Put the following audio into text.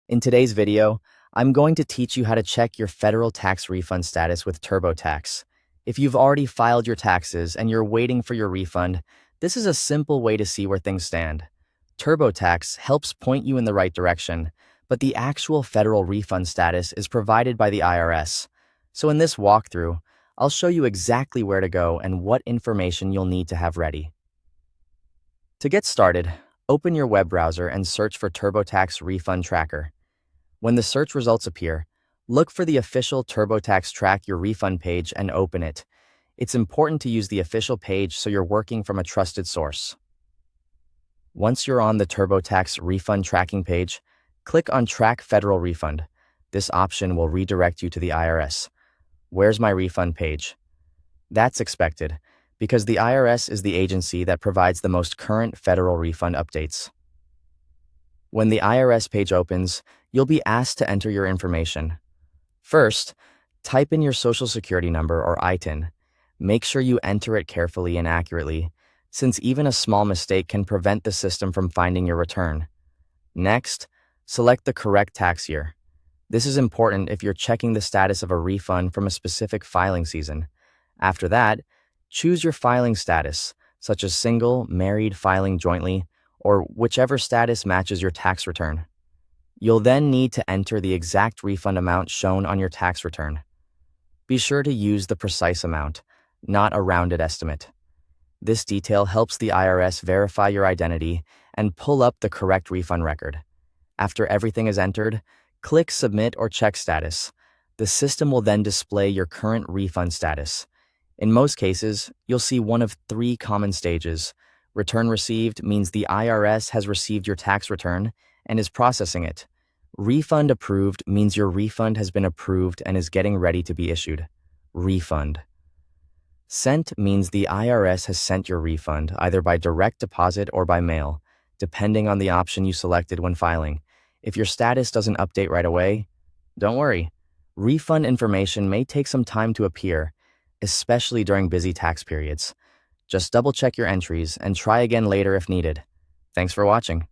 In today's video, I'm going to teach you how to check your federal tax refund status with TurboTax. If you've already filed your taxes and you're waiting for your refund, this is a simple way to see where things stand. TurboTax helps point you in the right direction, but the actual federal refund status is provided by the IRS. So in this walkthrough, I'll show you exactly where to go and what information you'll need to have ready. To get started, open your web browser and search for TurboTax Refund Tracker. When the search results appear, look for the official TurboTax Track Your Refund page and open it. It's important to use the official page so you're working from a trusted source. Once you're on the TurboTax Refund Tracking page, click on Track Federal Refund. This option will redirect you to the IRS. Where's my refund page? That's expected, because the IRS is the agency that provides the most current federal refund updates. When the IRS page opens, you'll be asked to enter your information. First, type in your Social Security number or ITIN. Make sure you enter it carefully and accurately, since even a small mistake can prevent the system from finding your return. Next, select the correct tax year. This is important if you're checking the status of a refund from a specific filing season. After that, choose your filing status, such as single, married, filing jointly, or whichever status matches your tax return. You'll then need to enter the exact refund amount shown on your tax return. Be sure to use the precise amount, not a rounded estimate. This detail helps the IRS verify your identity and pull up the correct refund record. After everything is entered, click Submit or Check Status. The system will then display your current refund status. In most cases, you'll see one of three common stages. Return Received means the IRS has received your tax return and is processing it. Refund Approved means your refund has been approved and is getting ready to be issued. Refund. Sent means the IRS has sent your refund either by direct deposit or by mail, depending on the option you selected when filing. If your status doesn't update right away, don't worry. Refund information may take some time to appear, especially during busy tax periods. Just double-check your entries and try again later if needed. Thanks for watching.